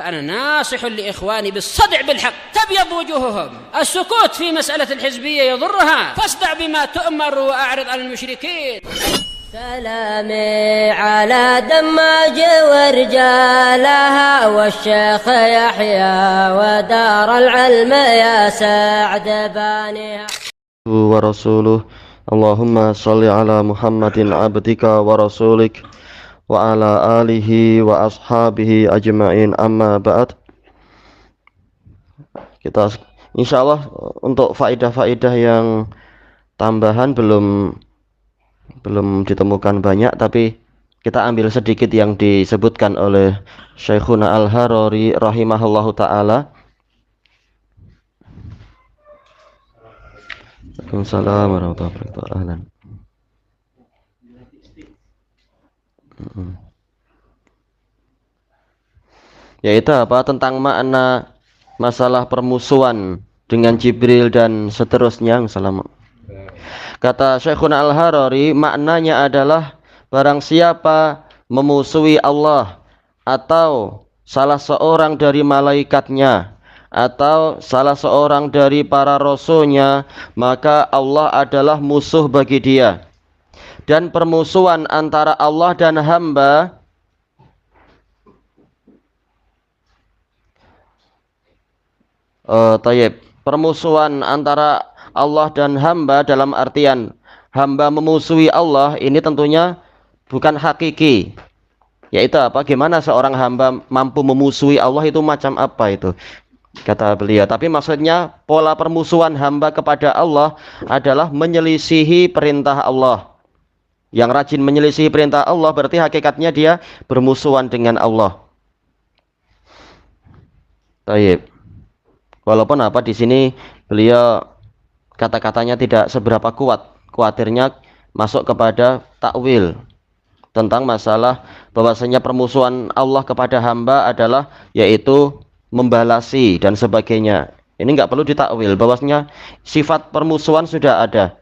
فأنا ناصح لإخواني بالصدع بالحق تبيض وجوههم. السكوت في مسألة الحزبية يضرها، فاصدع بما تؤمر وأعرض عن المشركين. سلامي على دماج ورجالها والشيخ يحيى ودار العلم يا سعد بانيها ورسوله. اللهم صل على محمد عبدك ورسولك wa ala alihi wa ashabihi ajma'in, amma ba'd. Kita insyaallah untuk faidah-faidah yang tambahan belum ditemukan banyak, tapi kita ambil sedikit yang disebutkan oleh Syekhuna Al-Harari rahimahullahu ta'ala. Waalaikumsalam warahmatullahi wabarakatuh. Ahlan. Yaitu apa? Tentang makna masalah permusuhan dengan Jibril dan seterusnya. Kata Syekhuna Al-Harari, maknanya adalah barang siapa memusuhi Allah atau salah seorang dari malaikatnya atau salah seorang dari para rasulnya, maka Allah adalah musuh bagi dia. Dan permusuhan antara Allah dan hamba permusuhan antara Allah dan hamba dalam artian hamba memusuhi Allah ini tentunya bukan hakiki. Yaitu apa? Bagaimana seorang hamba mampu memusuhi Allah, itu macam apa itu? Kata beliau, tapi maksudnya pola permusuhan hamba kepada Allah adalah menyelisihi perintah Allah. Yang rajin menyelisihi perintah Allah berarti hakikatnya dia bermusuhan dengan Allah. Baik. Walaupun apa di sini beliau kata-katanya tidak seberapa kuat, khawatirnya masuk kepada takwil tentang masalah bahwasanya permusuhan Allah kepada hamba adalah yaitu membalasi dan sebagainya. Ini enggak perlu ditakwil, bahwasanya sifat permusuhan sudah ada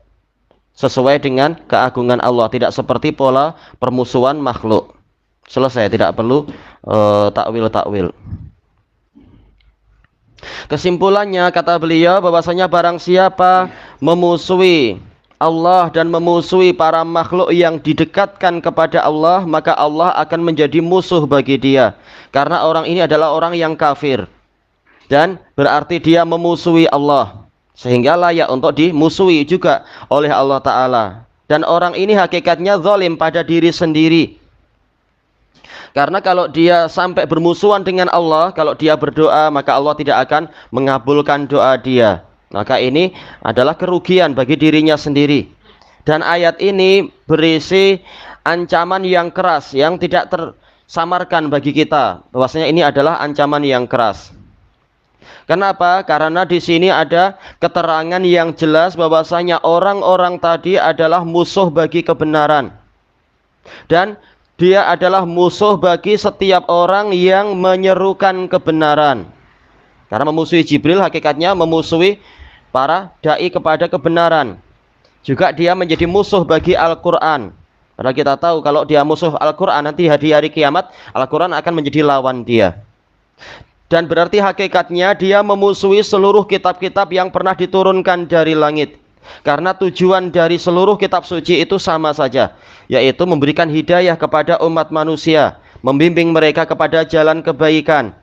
sesuai dengan keagungan Allah, tidak seperti pola permusuhan makhluk. Selesai, tidak perlu takwil. Kesimpulannya kata beliau bahwasanya barang siapa memusuhi Allah dan memusuhi para makhluk yang didekatkan kepada Allah, maka Allah akan menjadi musuh bagi dia. Karena orang ini adalah orang yang kafir dan berarti dia memusuhi Allah, sehingga layak untuk dimusuhi juga oleh Allah Ta'ala. Dan orang ini hakikatnya zalim pada diri sendiri. Karena kalau dia sampai bermusuhan dengan Allah, kalau dia berdoa, maka Allah tidak akan mengabulkan doa dia. Maka ini adalah kerugian bagi dirinya sendiri. Dan ayat ini berisi ancaman yang keras, yang tidak tersamarkan bagi kita. Bahwasanya ini adalah ancaman yang keras. Kenapa? Karena di sini ada keterangan yang jelas bahwasanya orang-orang tadi adalah musuh bagi kebenaran. Dan dia adalah musuh bagi setiap orang yang menyerukan kebenaran. Karena memusuhi Jibril hakikatnya memusuhi para dai kepada kebenaran. Juga dia menjadi musuh bagi Al-Quran. Karena kita tahu kalau dia musuh Al-Quran, nanti di hari kiamat Al-Quran akan menjadi lawan dia. Dan berarti hakikatnya dia memusuhi seluruh kitab-kitab yang pernah diturunkan dari langit. Karena tujuan dari seluruh kitab suci itu sama saja, yaitu memberikan hidayah kepada umat manusia, membimbing mereka kepada jalan kebaikan.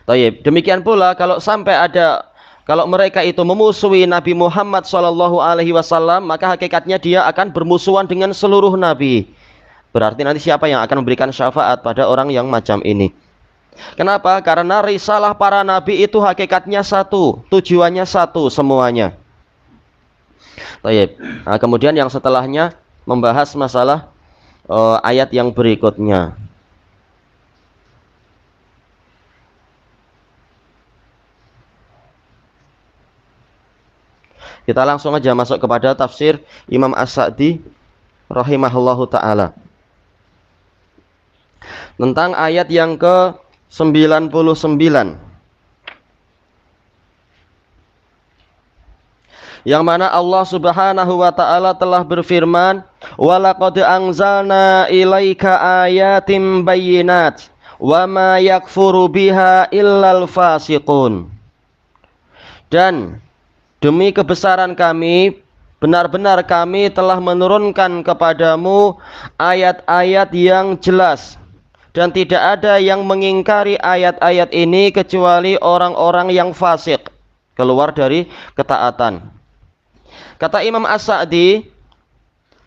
Baik, demikian pula kalau mereka itu memusuhi Nabi Muhammad SAW, maka hakikatnya dia akan bermusuhan dengan seluruh nabi. Berarti nanti siapa yang akan memberikan syafaat pada orang yang macam ini? Kenapa? Karena risalah para nabi itu hakikatnya satu, tujuannya satu semuanya. Baik. Nah, kemudian yang setelahnya membahas masalah ayat yang berikutnya. Kita langsung aja masuk kepada tafsir Imam As-Sa'di rahimahullahu ta'ala. Tentang ayat yang ke-99. Yang mana Allah Subhanahu wa ta'ala telah berfirman, "Walaqad anzalna ilaika ayatim bayyinat wa ma yakfuru biha illal fasiqun. Dan demi kebesaran kami, benar-benar kami telah menurunkan kepadamu ayat-ayat yang jelas, dan tidak ada yang mengingkari ayat-ayat ini kecuali orang-orang yang fasik, keluar dari ketaatan. Kata Imam As-Sa'di,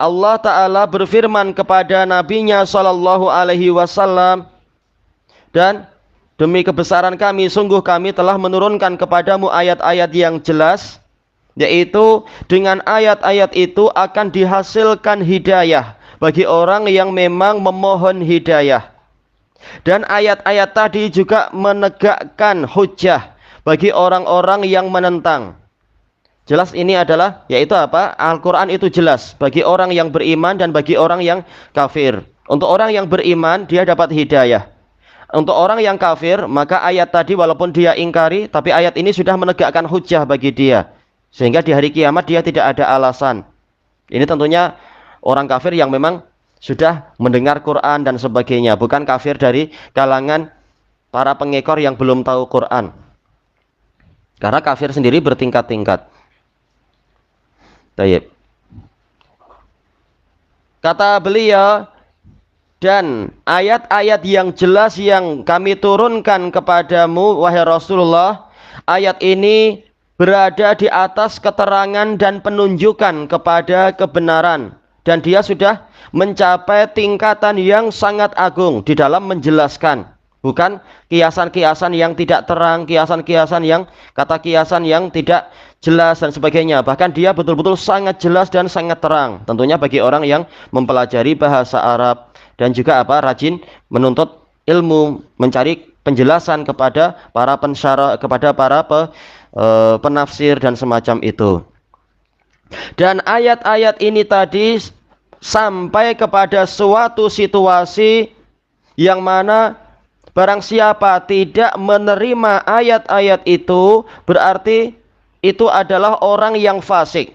Allah Ta'ala berfirman kepada Nabi-Nya Shallallahu Alaihi Wasallam, dan demi kebesaran kami, sungguh kami telah menurunkan kepadamu ayat-ayat yang jelas, yaitu dengan ayat-ayat itu akan dihasilkan hidayah bagi orang yang memang memohon hidayah. Dan ayat-ayat tadi juga menegakkan hujjah bagi orang-orang yang menentang. Jelas ini adalah, yaitu apa? Al-Quran itu jelas bagi orang yang beriman dan bagi orang yang kafir. Untuk orang yang beriman, dia dapat hidayah. Untuk orang yang kafir, maka ayat tadi walaupun dia ingkari, tapi ayat ini sudah menegakkan hujjah bagi dia. Sehingga di hari kiamat dia tidak ada alasan. Ini tentunya orang kafir yang memang sudah mendengar Quran dan sebagainya. Bukan kafir dari kalangan para pengekor yang belum tahu Quran. Karena kafir sendiri bertingkat-tingkat. Baik. Kata beliau, dan ayat-ayat yang jelas yang kami turunkan kepadamu, wahai Rasulullah, ayat ini berada di atas keterangan dan penunjukan kepada kebenaran, dan dia sudah mencapai tingkatan yang sangat agung di dalam menjelaskan, bukan kiasan-kiasan yang tidak terang, kiasan-kiasan yang kata kiasan yang tidak jelas dan sebagainya. Bahkan dia betul-betul sangat jelas dan sangat terang, tentunya bagi orang yang mempelajari bahasa Arab dan juga rajin menuntut ilmu, mencari penjelasan kepada para pensyarah, kepada para penafsir dan semacam itu. Dan ayat-ayat ini tadi sampai kepada suatu situasi yang mana barang siapa tidak menerima ayat-ayat itu, berarti itu adalah orang yang fasik.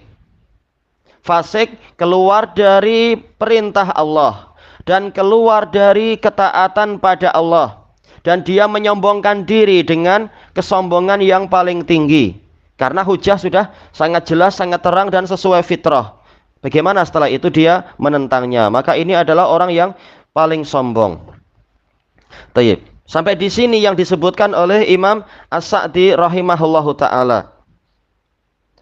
Fasik keluar dari perintah Allah dan keluar dari ketaatan pada Allah. Dan dia menyombongkan diri dengan kesombongan yang paling tinggi. Karena hujah sudah sangat jelas, sangat terang dan sesuai fitrah. Bagaimana setelah itu dia menentangnya? Maka ini adalah orang yang paling sombong. Taib. Sampai di sini yang disebutkan oleh Imam As-Sa'di rahimahullahu ta'ala.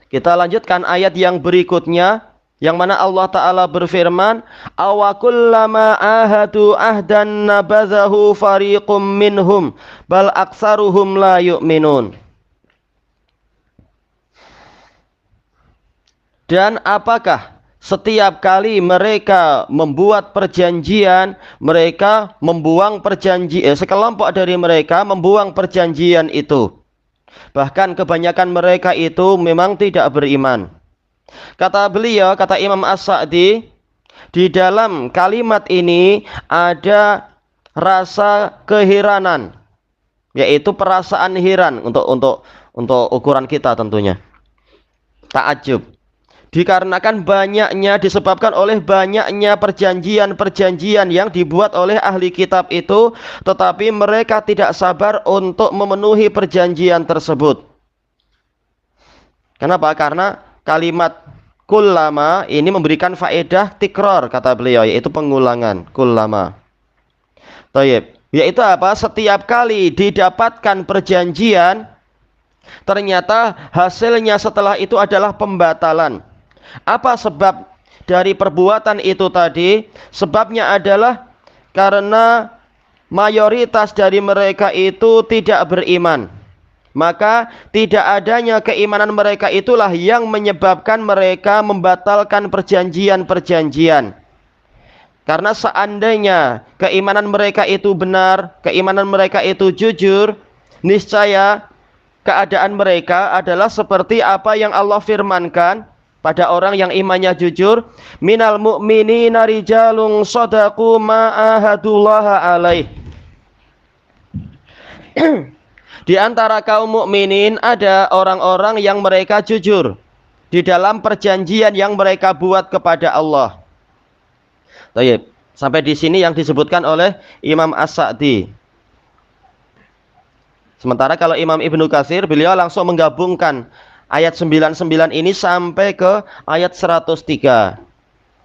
Kita lanjutkan ayat yang berikutnya, yang mana Allah Ta'ala berfirman, awakullama ahadu ahdan nabadhahu fariqum minhum bal aksaruhum la yu'minun. Dan apakah setiap kali mereka membuat perjanjian, mereka membuang perjanjian, sekelompok dari mereka membuang perjanjian itu. Bahkan kebanyakan mereka itu memang tidak beriman. Kata beliau, kata Imam As-Sa'di, di dalam kalimat ini ada rasa keheranan, yaitu perasaan heran untuk ukuran kita tentunya. Ta'ajub. Dikarenakan banyaknya, disebabkan oleh banyaknya perjanjian-perjanjian yang dibuat oleh ahli kitab itu, tetapi mereka tidak sabar untuk memenuhi perjanjian tersebut. Kenapa? Karena kalimat kullama ini memberikan faedah tikror, kata beliau, yaitu pengulangan. Kullama. Taib. Yaitu apa? Setiap kali didapatkan perjanjian, ternyata hasilnya setelah itu adalah pembatalan. Apa sebab dari perbuatan itu tadi? Sebabnya adalah karena mayoritas dari mereka itu tidak beriman. Maka tidak adanya keimanan mereka itulah yang menyebabkan mereka membatalkan perjanjian-perjanjian. Karena seandainya keimanan mereka itu benar, keimanan mereka itu jujur, niscaya keadaan mereka adalah seperti apa yang Allah firmankan pada orang yang imannya jujur, minal mu'minina rijalun shadaqu ma ahadullaha alaih. Di antara kaum mukminin ada orang-orang yang mereka jujur di dalam perjanjian yang mereka buat kepada Allah. Baik, sampai di sini yang disebutkan oleh Imam As-Sa'di. Sementara kalau Imam Ibnu Katsir, beliau langsung menggabungkan ayat 99 ini sampai ke ayat 103.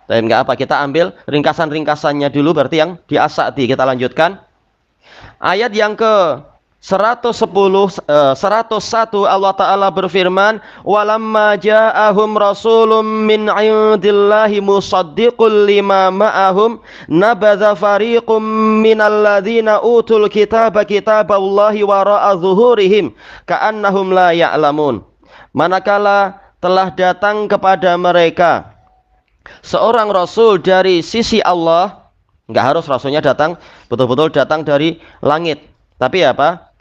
Dan enggak apa, kita ambil ringkasan-ringkasannya dulu, berarti yang di As-Sa'di. Kita lanjutkan. Ayat yang ke 101 Allah Ta'ala berfirman, walamma ja'ahum rasulun min 'indillahi musaddiqul lima ma'ahum nabadha fariqum minal ladzina utul kitaba kitaballahi wara'a zuhurihim ka'annahum la ya'lamun. Manakala telah datang kepada mereka seorang rasul dari sisi Allah, enggak harus rasulnya datang betul-betul datang dari langit, tapi apa?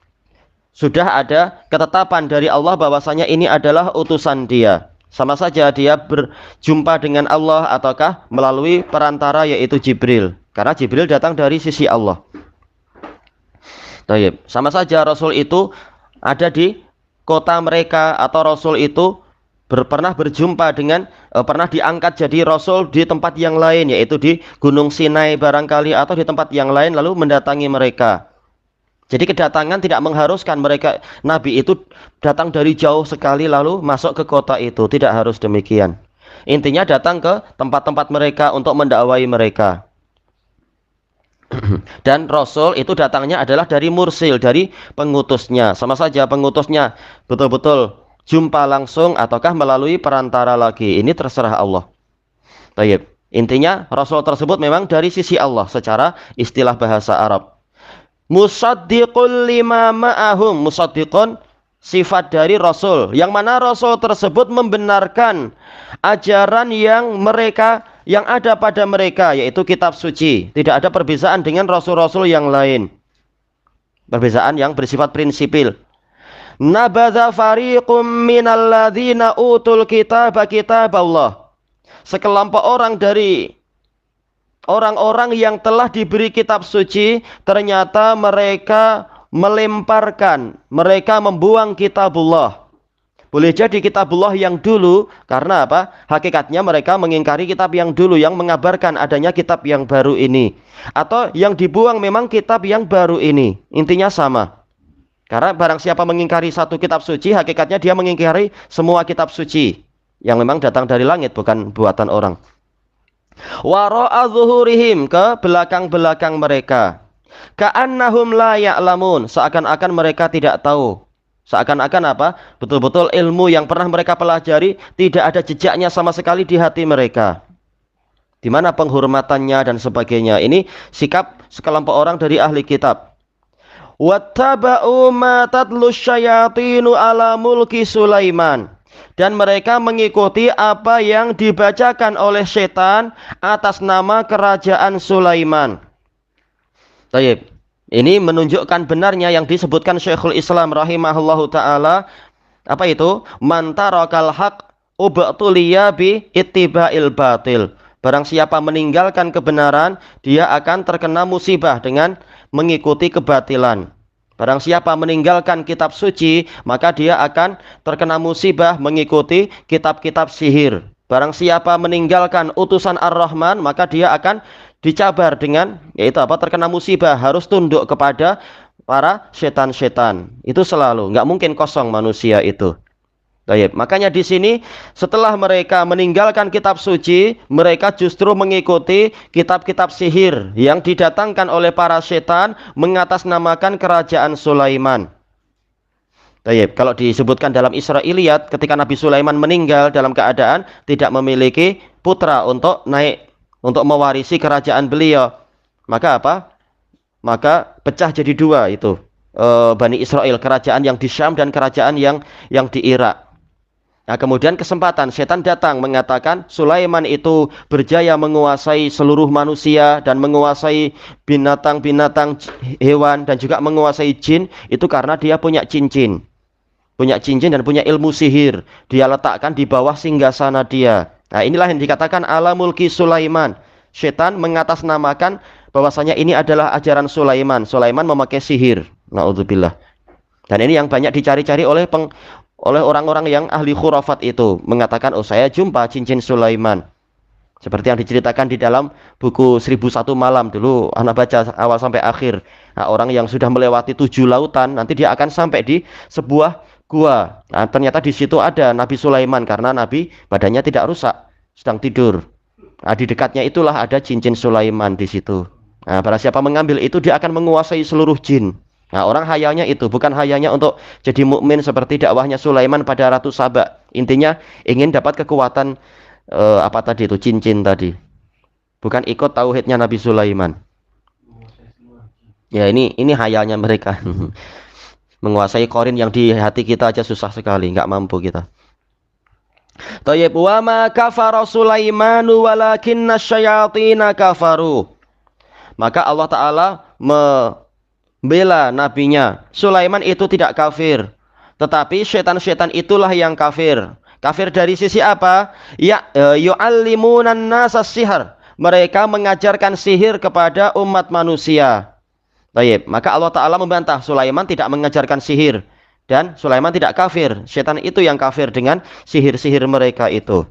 Sudah ada ketetapan dari Allah bahwasanya ini adalah utusan Dia. Sama saja dia berjumpa dengan Allah ataukah melalui perantara yaitu Jibril. Karena Jibril datang dari sisi Allah. Baik, sama saja Rasul itu ada di kota mereka atau Rasul itu pernah berjumpa dengan pernah diangkat jadi Rasul di tempat yang lain yaitu di Gunung Sinai barangkali atau di tempat yang lain lalu mendatangi mereka. Jadi kedatangan tidak mengharuskan mereka Nabi itu datang dari jauh sekali lalu masuk ke kota itu. Tidak harus demikian. Intinya datang ke tempat-tempat mereka untuk mendakwai mereka. Dan Rasul itu datangnya adalah dari mursil, dari pengutusnya. Sama saja pengutusnya betul-betul jumpa langsung ataukah melalui perantara lagi. Ini terserah Allah. Baik. Intinya Rasul tersebut memang dari sisi Allah secara istilah bahasa Arab. Musaddiqul lima ma'ahum. Musaddiqun sifat dari Rasul, yang mana Rasul tersebut membenarkan ajaran yang ada pada mereka, yaitu kitab suci. Tidak ada perbedaan dengan Rasul-Rasul yang lain, perbedaan yang bersifat prinsipil. Nabadha fariqum minal ladzina utul kitaba kitaballah. Sekelompok orang dari orang-orang yang telah diberi kitab suci, ternyata mereka melemparkan, mereka membuang kitabullah. Boleh jadi kitabullah yang dulu, karena apa? Hakikatnya mereka mengingkari kitab yang dulu yang mengabarkan adanya kitab yang baru ini. Atau yang dibuang memang kitab yang baru ini. Intinya sama. Karena barang siapa mengingkari satu kitab suci, hakikatnya dia mengingkari semua kitab suci yang memang datang dari langit, bukan buatan orang. Wara'a zuhurihim, ke belakang-belakang mereka. Ka'annahum la ya'lamun, seakan-akan mereka tidak tahu. Seakan-akan apa? Betul-betul ilmu yang pernah mereka pelajari tidak ada jejaknya sama sekali di hati mereka. Di mana penghormatannya dan sebagainya. Ini sikap sekelompok orang dari ahli kitab. Wattaba'u ma tatlu syayatinu ala mulki Sulaiman. Dan mereka mengikuti apa yang dibacakan oleh setan atas nama kerajaan Sulaiman. Baik, ini menunjukkan benarnya yang disebutkan Syekhul Islam rahimahullahu ta'ala. Apa itu? Man tarakal haq ubtuliya bi ittiba'il batil. Barang siapa meninggalkan kebenaran, dia akan terkena musibah dengan mengikuti kebatilan. Barang siapa meninggalkan kitab suci, maka dia akan terkena musibah mengikuti kitab-kitab sihir. Barang siapa meninggalkan utusan Ar-Rahman, maka dia akan dicabar dengan, yaitu apa? Terkena musibah, harus tunduk kepada para setan-setan. Itu selalu, nggak mungkin kosong manusia itu. Baik, makanya di sini setelah mereka meninggalkan kitab suci, mereka justru mengikuti kitab-kitab sihir yang didatangkan oleh para setan mengatasnamakan kerajaan Sulaiman. Baik, kalau disebutkan dalam Israiliyat, ketika Nabi Sulaiman meninggal dalam keadaan tidak memiliki putra untuk naik, untuk mewarisi kerajaan beliau, maka apa? Maka pecah jadi dua itu Bani Israel, kerajaan yang di Syam dan kerajaan yang di Irak. Nah, kemudian kesempatan setan datang mengatakan Sulaiman itu berjaya menguasai seluruh manusia dan menguasai binatang-binatang hewan dan juga menguasai jin, itu karena dia punya cincin. Punya cincin dan punya ilmu sihir. Dia letakkan di bawah singgasana dia. Nah, inilah yang dikatakan ala mulki Sulaiman. Setan mengatasnamakan bahwasanya ini adalah ajaran Sulaiman. Sulaiman memakai sihir. Na'udzubillah. Dan ini yang banyak dicari-cari oleh orang-orang yang ahli khurafat itu, mengatakan, oh saya jumpa cincin Sulaiman. Seperti yang diceritakan di dalam buku 1001 Malam dulu anak baca awal sampai akhir. Nah, orang yang sudah melewati 7 lautan nanti dia akan sampai di sebuah gua. Nah, ternyata di situ ada Nabi Sulaiman karena Nabi badannya tidak rusak, sedang tidur. Nah, di dekatnya itulah ada cincin Sulaiman di situ. Nah, barang siapa mengambil itu dia akan menguasai seluruh jin. Nah, orang hayalnya itu bukan hayalnya untuk jadi mukmin seperti dakwahnya Sulaiman pada Ratu Saba. Intinya ingin dapat kekuatan apa tadi itu cincin tadi. Bukan ikut tauhidnya Nabi Sulaiman. Ya ini hayalnya mereka. Menguasai korin yang di hati kita aja susah sekali, nggak mampu kita. Tayyib wa ma kafara Sulaimanu walakinna syayatina kafaru. Maka Allah Ta'ala membela nabinya. Sulaiman itu tidak kafir, tetapi setan-setan itulah yang kafir. Kafir dari sisi apa? Ya yu'allimunan nasa sihar. Mereka mengajarkan sihir kepada umat manusia. Baik, maka Allah Ta'ala membantah Sulaiman tidak mengajarkan sihir. Dan Sulaiman tidak kafir. Setan itu yang kafir dengan sihir-sihir mereka itu.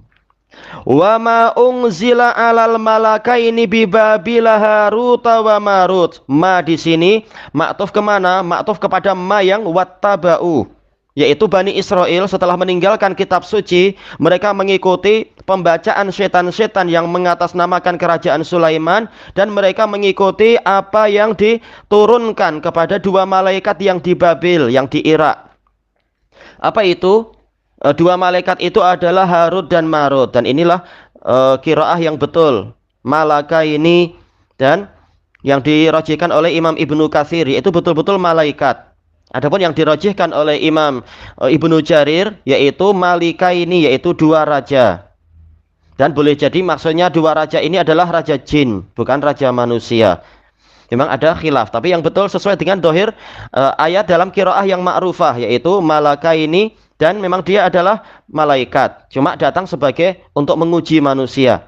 Wa ma unzila 'alal malakaini bi Babila Harut wa Marut. Ma di sini ma'tuf kemana? Ma'tuf kepada ma yang wattaba'u, yaitu Bani Israel setelah meninggalkan kitab suci, mereka mengikuti pembacaan setan-setan yang mengatasnamakan kerajaan Sulaiman, dan mereka mengikuti apa yang diturunkan kepada 2 malaikat yang di Babil, yang di Irak. Apa itu? 2 malaikat itu adalah Harut dan Marut, dan inilah qiraah yang betul. Malaka ini dan yang dirajihkan oleh Imam Ibnu Katsir itu betul-betul malaikat. Adapun yang dirajihkan oleh Imam Ibnu Jarir yaitu malika ini, yaitu 2 raja. Dan boleh jadi maksudnya 2 raja ini adalah raja jin, bukan raja manusia. Memang ada khilaf, tapi yang betul sesuai dengan dohir ayat dalam qiraah yang ma'rufah, yaitu malaka ini, dan memang dia adalah malaikat, cuma datang sebagai untuk menguji manusia.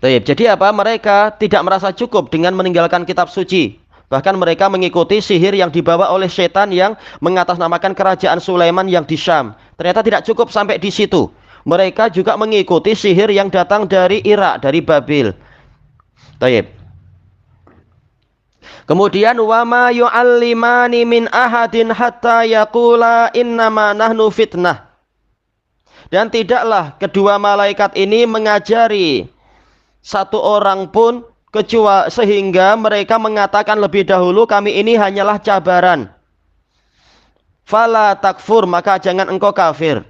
Jadi apa? Mereka tidak merasa cukup dengan meninggalkan kitab suci. Bahkan mereka mengikuti sihir yang dibawa oleh setan yang mengatasnamakan kerajaan Sulaiman yang di Syam. Ternyata tidak cukup sampai di situ. Mereka juga mengikuti sihir yang datang dari Irak, dari Babil. Taib. Kemudian wa ma yu'allimani min ahadin hatta yaqula innama nahnu fitnah. Dan tidaklah kedua malaikat ini mengajari satu orang pun kecuali sehingga mereka mengatakan lebih dahulu kami ini hanyalah cabaran. Fala takfur, maka jangan engkau kafir.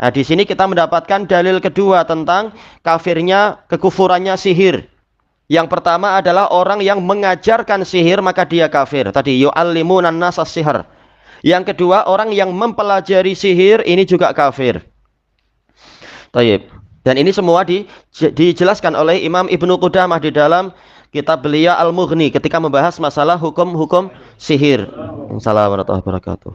Nah, di sini kita mendapatkan dalil kedua tentang kafirnya, kekufurannya sihir. Yang pertama adalah orang yang mengajarkan sihir maka dia kafir. Tadi yu'allimunan nasa sihir. Yang kedua, orang yang mempelajari sihir ini juga kafir. Taib. Dan ini semua dijelaskan oleh Imam Ibnu Qudamah di dalam kitab beliau Al-Mughni ketika membahas masalah hukum-hukum sihir. Assalamualaikum warahmatullahi wabarakatuh.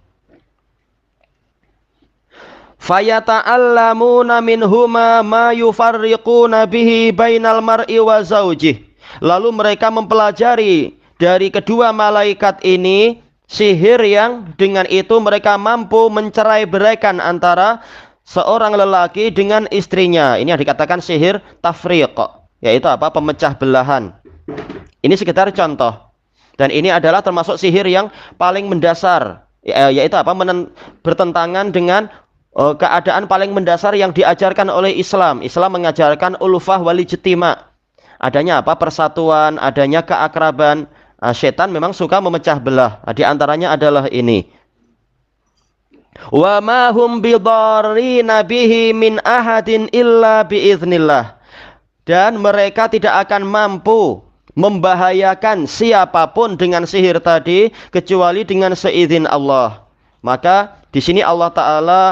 Fayata'allamuna minhuma ma yufarriquna bihi bainal mar'i wa zaujih. Lalu mereka mempelajari dari kedua malaikat ini sihir yang dengan itu mereka mampu mencerai-beraikan antara seorang lelaki dengan istrinya. Ini yang dikatakan sihir tafriq, yaitu apa? Pemecah belahan. Ini sekedar contoh. Dan ini adalah termasuk sihir yang paling mendasar, yaitu apa? Bertentangan dengan keadaan paling mendasar yang diajarkan oleh Islam. Islam mengajarkan ulfah wal ijtima. Adanya apa? Persatuan, adanya keakraban. Setan memang suka memecah belah. Di antaranya adalah ini. Wa ma hum bidarrina bihi min ahadin illa biiznillah. Dan mereka tidak akan mampu membahayakan siapapun dengan sihir tadi kecuali dengan seizin Allah. Maka di sini Allah Ta'ala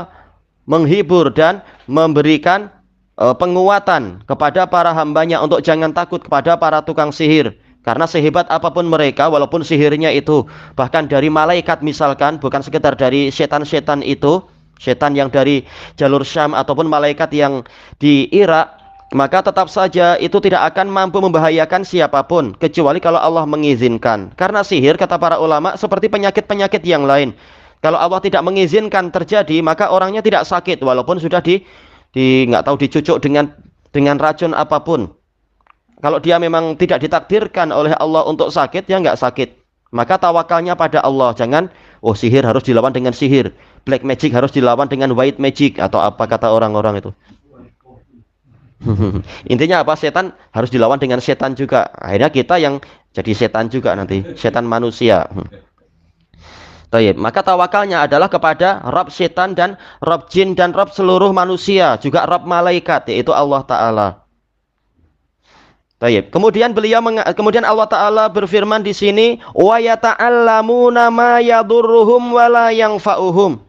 menghibur dan memberikan penguatan kepada para hambanya untuk jangan takut kepada para tukang sihir. Karena sehebat apapun mereka, walaupun sihirnya itu bahkan dari malaikat misalkan, bukan sekedar dari setan-setan itu, setan yang dari jalur Syam ataupun malaikat yang di Irak, maka tetap saja itu tidak akan mampu membahayakan siapapun kecuali kalau Allah mengizinkan. Karena sihir, kata para ulama, seperti penyakit-penyakit yang lain. Kalau Allah tidak mengizinkan terjadi, maka orangnya tidak sakit walaupun sudah nggak tahu dicucuk dengan dengan racun apapun. Kalau dia memang tidak ditakdirkan oleh Allah untuk sakit, ya nggak sakit. Maka tawakalnya pada Allah. Jangan, oh sihir harus dilawan dengan sihir. Black magic harus dilawan dengan white magic. Atau apa kata orang-orang itu. Intinya apa? Setan harus dilawan dengan setan juga. Akhirnya kita yang jadi setan juga nanti. Setan manusia. Taib. Maka tawakalnya adalah kepada Rabb setan dan Rabb jin dan Rabb seluruh manusia. Juga Rabb malaikat, yaitu Allah Ta'ala. Baik. Kemudian kemudian Allah Taala berfirman di sini, wa yata'allamuna ma yadurruhum wa la yanfa'uhum.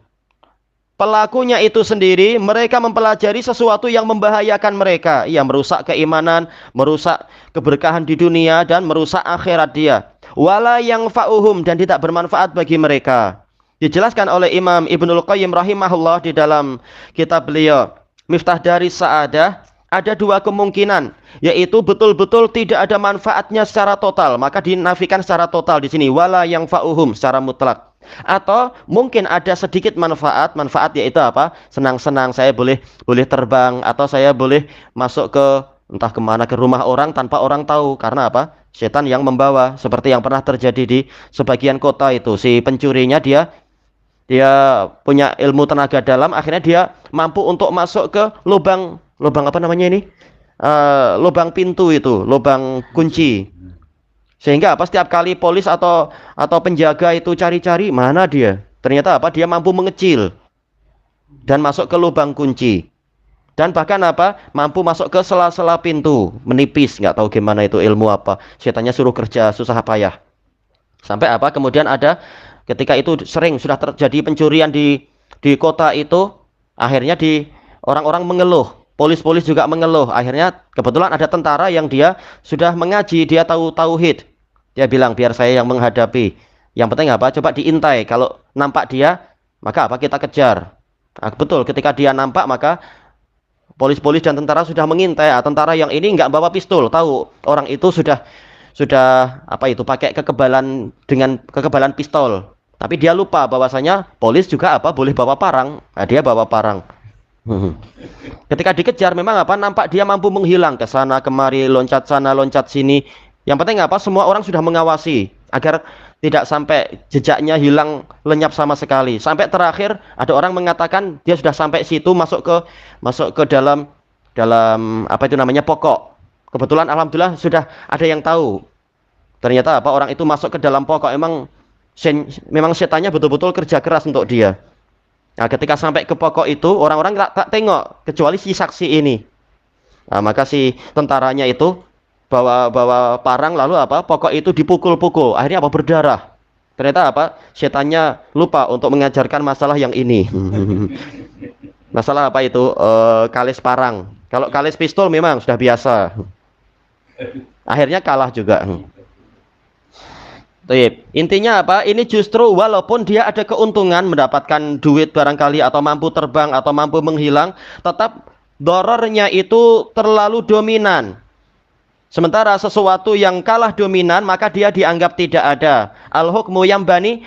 Pelakunya itu sendiri, mereka mempelajari sesuatu yang membahayakan mereka, yang merusak keimanan, merusak keberkahan di dunia dan merusak akhirat dia. Wa la yanfa'uhum, dan tidak bermanfaat bagi mereka. Dijelaskan oleh Imam Ibnul Qayyim rahimahullah di dalam kitab beliau Miftah Daris Sa'adah. Ada dua kemungkinan, yaitu betul-betul tidak ada manfaatnya secara total, maka dinafikan secara total di sini, wala yang fa'uhum secara mutlak. Atau mungkin ada sedikit manfaat yaitu apa? Senang-senang, saya boleh terbang, atau saya boleh masuk ke entah kemana, ke rumah orang tanpa orang tahu. Karena apa? Setan yang membawa, seperti yang pernah terjadi di sebagian kota itu. Si pencurinya dia punya ilmu tenaga dalam, akhirnya dia mampu untuk masuk ke lubang apa namanya ini? Lubang pintu itu, lubang kunci. Sehingga apa? Setiap kali polis atau penjaga itu cari-cari, mana dia? Ternyata apa? Dia mampu mengecil dan masuk ke lubang kunci. Dan bahkan apa? Mampu masuk ke sela-sela pintu, menipis, nggak tahu gimana itu ilmu apa. Setannya suruh kerja susah payah. Sampai apa? Kemudian ada ketika itu sering sudah terjadi pencurian di kota itu, akhirnya orang-orang mengeluh. Polis-polis juga mengeluh. Akhirnya kebetulan ada tentara yang dia sudah mengaji, dia tahu tauhid. Dia bilang, biar saya yang menghadapi. Yang penting apa? Coba diintai. Kalau nampak dia, maka apa? Kita kejar. Nah, betul, ketika dia nampak, maka polis-polis dan tentara sudah mengintai. Tentara yang ini nggak bawa pistol, tahu orang itu sudah apa itu? Pakai kekebalan dengan kekebalan pistol. Tapi dia lupa bahwasanya polis juga apa? Boleh bawa parang. Nah, dia bawa parang. Ketika dikejar memang apa? Nampak dia mampu menghilang ke sana kemari, loncat sana loncat sini. Yang penting apa? Semua orang sudah mengawasi agar tidak sampai jejaknya hilang lenyap sama sekali. Sampai terakhir ada orang mengatakan dia sudah sampai situ, masuk ke dalam apa itu namanya, pokok. Kebetulan alhamdulillah sudah ada yang tahu. Ternyata apa? Orang itu masuk ke dalam pokok. Memang setannya betul-betul kerja keras untuk dia. Nah, ketika sampai ke pokok itu, orang-orang tak tengok, kecuali si saksi ini. Nah, maka si tentaranya itu bawa parang, lalu apa? Pokok itu dipukul-pukul, akhirnya apa? Berdarah. Ternyata apa? Setannya lupa untuk mengajarkan masalah yang ini. Masalah apa itu? Kalis parang. Kalau kalis pistol memang sudah biasa. Akhirnya kalah juga. Intinya apa? Ini justru walaupun dia ada keuntungan mendapatkan duit barangkali, atau mampu terbang, atau mampu menghilang, tetap dorornya itu terlalu dominan. Sementara sesuatu yang kalah dominan, maka dia dianggap tidak ada. Al-hukmu yambani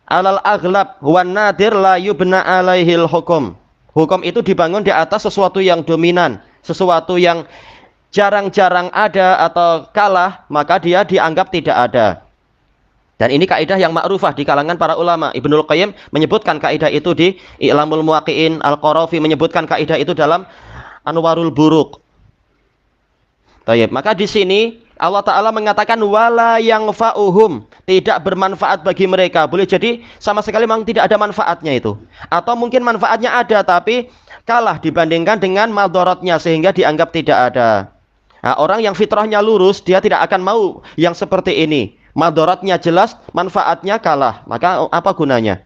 alal aghlab wan nadir la yubna alaihil hukum. Hukum itu dibangun di atas sesuatu yang dominan, sesuatu yang jarang-jarang ada atau kalah, maka dia dianggap tidak ada. Dan ini kaidah yang ma'rufah di kalangan para ulama. Ibnul Qayyim menyebutkan kaidah itu di I'lamul Muwaqqi'in, Al-Qarafi menyebutkan kaidah itu dalam Anwarul Buruq. Baik, maka di sini Allah Ta'ala mengatakan wala yang fa'uhum, tidak bermanfaat bagi mereka. Boleh jadi sama sekali memang tidak ada manfaatnya itu. Atau mungkin manfaatnya ada tapi kalah dibandingkan dengan madharatnya sehingga dianggap tidak ada. Nah, orang yang fitrahnya lurus, dia tidak akan mau yang seperti ini. Madharatnya jelas, manfaatnya kalah. Maka apa gunanya?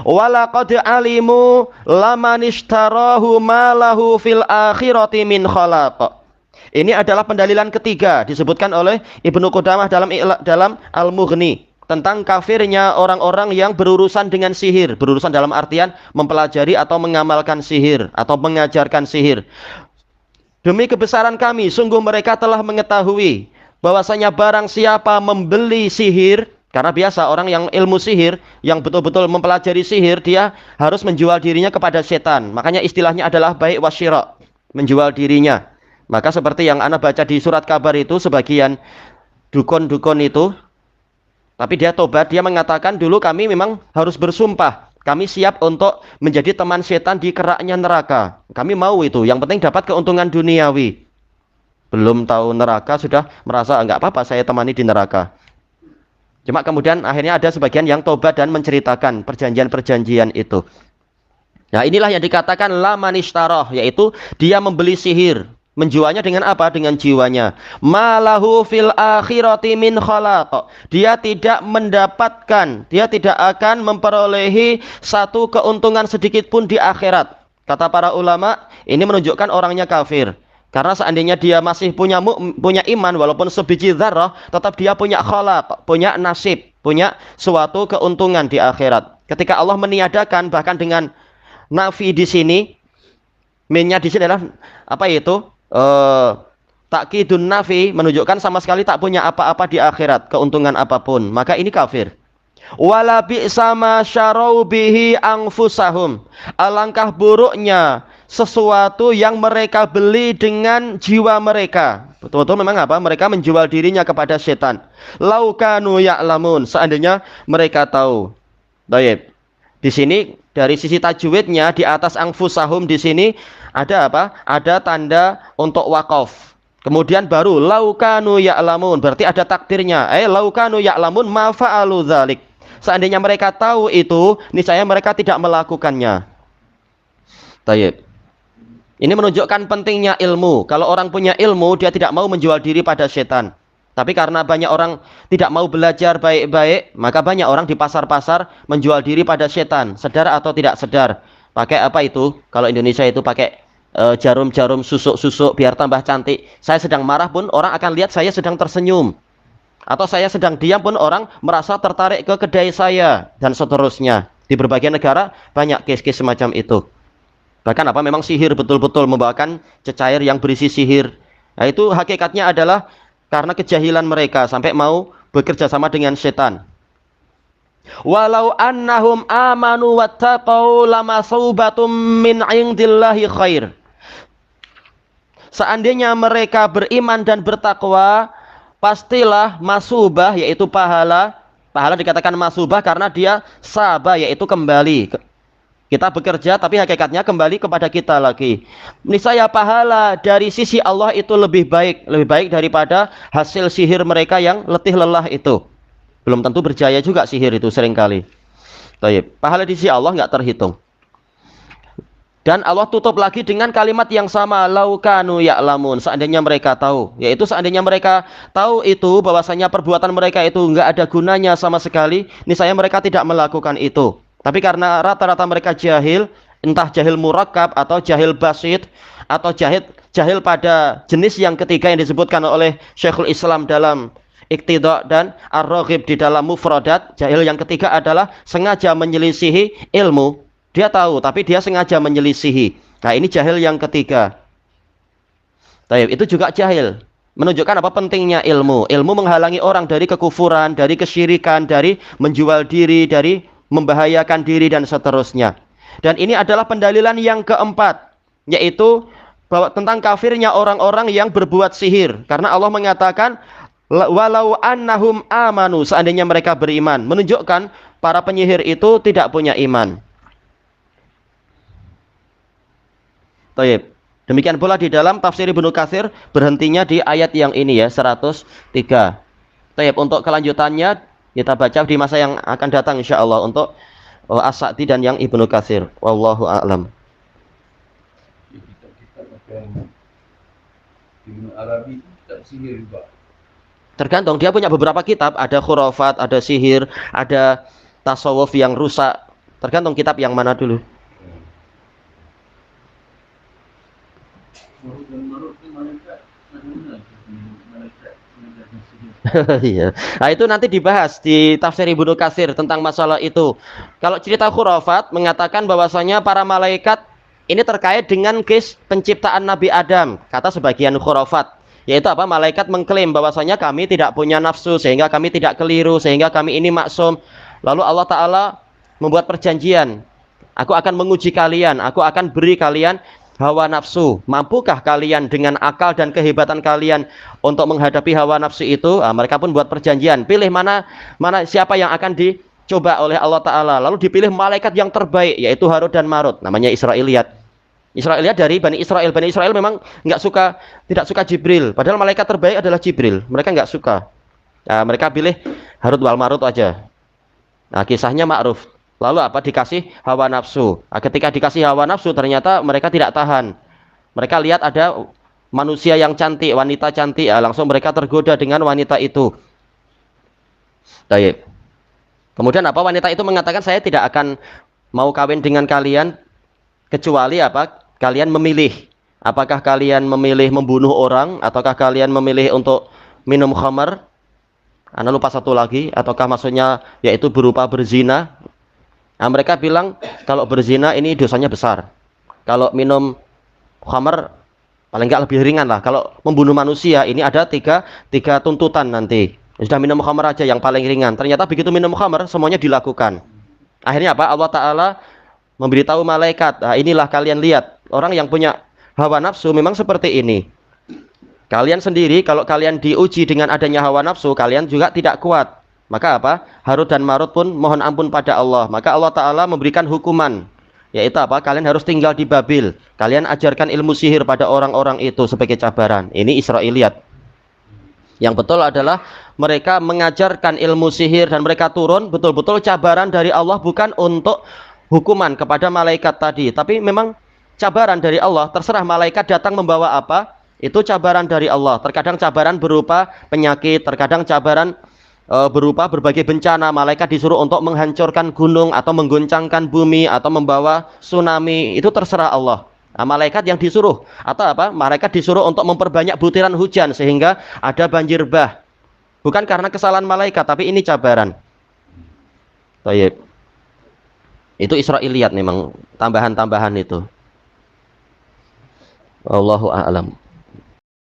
Walaqad alimu laman ishtarahu ma lahu fil akhirati min khalaq. Ini adalah pendalilan ketiga disebutkan oleh Ibnu Qudamah dalam Al-Mughni tentang kafirnya orang-orang yang berurusan dengan sihir. Berurusan dalam artian mempelajari atau mengamalkan sihir atau mengajarkan sihir. Demi kebesaran kami, sungguh mereka telah mengetahui bahwasanya barang siapa membeli sihir, karena biasa orang yang ilmu sihir, yang betul-betul mempelajari sihir, dia harus menjual dirinya kepada setan. Makanya istilahnya adalah bai' wasyira, menjual dirinya. Maka seperti yang Anda baca di surat kabar itu, sebagian dukun-dukun itu, tapi dia tobat, dia mengatakan dulu kami memang harus bersumpah, kami siap untuk menjadi teman setan di keraknya neraka. Kami mau itu, yang penting dapat keuntungan duniawi. Belum tahu neraka sudah merasa enggak apa-apa saya temani di neraka. Cuma kemudian akhirnya ada sebagian yang tobat dan menceritakan perjanjian-perjanjian itu. Nah, inilah yang dikatakan la manistarah, yaitu dia membeli sihir. Menjualnya dengan apa? Dengan jiwanya. Malahu fil akhirati min khalaq. Dia tidak mendapatkan, dia tidak akan memperolehi satu keuntungan sedikit pun di akhirat. Kata para ulama, ini menunjukkan orangnya kafir. Karena seandainya dia masih punya iman, walaupun sebiji dzarrah, tetap dia punya khalaq, punya nasib, punya suatu keuntungan di akhirat. Ketika Allah meniadakan, bahkan dengan nafi di sini, minnya di sini adalah apa itu? Takkidun nafi, menunjukkan sama sekali tak punya apa-apa di akhirat, keuntungan apapun. Maka ini kafir. Wala bi'sa ma syarau bihi anfusahum. Alangkah buruknya sesuatu yang mereka beli dengan jiwa mereka. Betul-betul memang apa? Mereka menjual dirinya kepada setan. Lau kanu ya'lamun, seandainya mereka tahu. Baik. Di sini dari sisi tajwidnya, di atas anfusahum di sini ada apa? Ada tanda untuk wakaf. Kemudian baru laukanu ya'lamun, berarti ada takdirnya. Laukanu ya'lamun ma fa'alu dzalik. Seandainya mereka tahu itu, niscaya mereka tidak melakukannya. Baik. Ini menunjukkan pentingnya ilmu. Kalau orang punya ilmu, dia tidak mau menjual diri pada setan. Tapi karena banyak orang tidak mau belajar baik-baik, maka banyak orang di pasar-pasar menjual diri pada setan, sadar atau tidak sadar. Pakai apa itu? Kalau Indonesia itu pakai jarum-jarum, susuk-susuk biar tambah cantik. Saya sedang marah pun orang akan lihat saya sedang tersenyum. Atau saya sedang diam pun orang merasa tertarik ke kedai saya, dan seterusnya. Di berbagai negara banyak case-case semacam itu. Bahkan apa? Memang sihir betul-betul membawakan cecair yang berisi sihir. Nah, itu hakikatnya adalah karena kejahilan mereka sampai mau bekerja sama dengan setan. Walau annahum amanu wattaqau lamasaubatum min indillahi khair. Seandainya mereka beriman dan bertakwa, pastilah masubah, yaitu pahala. Pahala dikatakan masubah karena dia sabah, yaitu kembali. Kita bekerja tapi hakikatnya kembali kepada kita lagi. Niscaya pahala dari sisi Allah itu lebih baik daripada hasil sihir mereka yang letih lelah itu. Belum tentu berjaya juga sihir itu seringkali. Baik, pahala di sisi Allah nggak terhitung. Dan Allah tutup lagi dengan kalimat yang sama, laukanu ya'lamun, seandainya mereka tahu, yaitu seandainya mereka tahu itu bahwasanya perbuatan mereka itu nggak ada gunanya sama sekali, niscaya mereka tidak melakukan itu. Tapi karena rata-rata mereka jahil, entah jahil murakkab atau jahil basit atau jahil pada jenis yang ketiga yang disebutkan oleh Syekhul Islam dalam Iqtida dan Ar-Raghib di dalam Mufradat. Jahil yang ketiga adalah sengaja menyelisihi ilmu. Dia tahu tapi dia sengaja menyelisihi. Nah, ini jahil yang ketiga. Baik, itu juga jahil. Menunjukkan apa pentingnya ilmu. Ilmu menghalangi orang dari kekufuran, dari kesyirikan, dari menjual diri, dari membahayakan diri dan seterusnya. Dan ini adalah pendalilan yang keempat, yaitu bahwa tentang kafirnya orang-orang yang berbuat sihir. Karena Allah mengatakan walau annahum amanu, seandainya mereka beriman, menunjukkan para penyihir itu tidak punya iman. Baik. Demikian pula di dalam tafsir Ibnu Katsir berhentinya di ayat yang ini ya, 103. Baik, untuk kelanjutannya kita baca di masa yang akan datang insyaallah untuk As-Sa'di dan yang Ibnu Katsir. Wallahu a'lam. Ibnu Arabi tak sihir juga. Tergantung, dia punya beberapa kitab, ada khurafat, ada sihir, ada tasawuf yang rusak. Tergantung kitab yang mana dulu. Iya. Nah, itu nanti dibahas di tafsir Ibnu Katsir tentang masalah itu. Kalau cerita khurafat mengatakan bahwasanya para malaikat ini terkait dengan kisah penciptaan Nabi Adam. Kata sebagian khurafat, yaitu apa? Malaikat mengklaim bahwasanya kami tidak punya nafsu sehingga kami tidak keliru, sehingga kami ini maksum. Lalu Allah Ta'ala membuat perjanjian. Aku akan menguji kalian, aku akan beri kalian hawa nafsu. Mampukah kalian dengan akal dan kehebatan kalian untuk menghadapi hawa nafsu itu? Mereka pun buat perjanjian, pilih mana siapa yang akan dicoba oleh Allah Ta'ala. Lalu dipilih malaikat yang terbaik, yaitu Harut dan Marut, namanya Israiliyat. Israiliyat dari Bani Israel. Bani Israel memang tidak suka Jibril, padahal malaikat terbaik adalah Jibril. Mereka nggak suka. Mereka pilih Harut wal Marut aja. Kisahnya ma'ruf. Lalu apa? Dikasih hawa nafsu. Ketika dikasih hawa nafsu, ternyata mereka tidak tahan. Mereka lihat ada manusia yang cantik, wanita cantik, langsung mereka tergoda dengan wanita itu. Baik. Kemudian apa? Wanita itu mengatakan, saya tidak akan mau kawin dengan kalian kecuali apa? Kalian memilih. Apakah kalian memilih membunuh orang, ataukah kalian memilih untuk minum khamar? Anda lupa satu lagi, ataukah maksudnya yaitu berupa berzina? Mereka bilang kalau berzina ini dosanya besar. Kalau minum khamar paling nggak lebih ringan lah. Kalau membunuh manusia ini ada tiga tuntutan nanti. Sudah minum khamar aja yang paling ringan. Ternyata begitu minum khamar semuanya dilakukan. Akhirnya apa? Allah Ta'ala memberitahu malaikat, inilah kalian lihat orang yang punya hawa nafsu memang seperti ini. Kalian sendiri kalau kalian diuji dengan adanya hawa nafsu, kalian juga tidak kuat. Maka apa? Harut dan Marut pun mohon ampun pada Allah. Maka Allah Ta'ala memberikan hukuman, yaitu apa? Kalian harus tinggal di Babil. Kalian ajarkan ilmu sihir pada orang-orang itu sebagai cabaran. Ini Israiliyat. Yang betul adalah mereka mengajarkan ilmu sihir dan mereka turun betul-betul cabaran dari Allah, bukan untuk hukuman kepada malaikat tadi, tapi memang cabaran dari Allah. Terserah malaikat datang membawa apa, itu cabaran dari Allah. Terkadang cabaran berupa penyakit, terkadang cabaran berupa berbagai bencana. Malaikat disuruh untuk menghancurkan gunung atau mengguncangkan bumi atau membawa tsunami, itu terserah Allah. Malaikat yang disuruh atau apa? Malaikat disuruh untuk memperbanyak butiran hujan sehingga ada banjir bah. Bukan karena kesalahan malaikat, tapi ini cabaran. Baik. Itu Israiliyat memang tambahan-tambahan itu. Wallahu a'lam.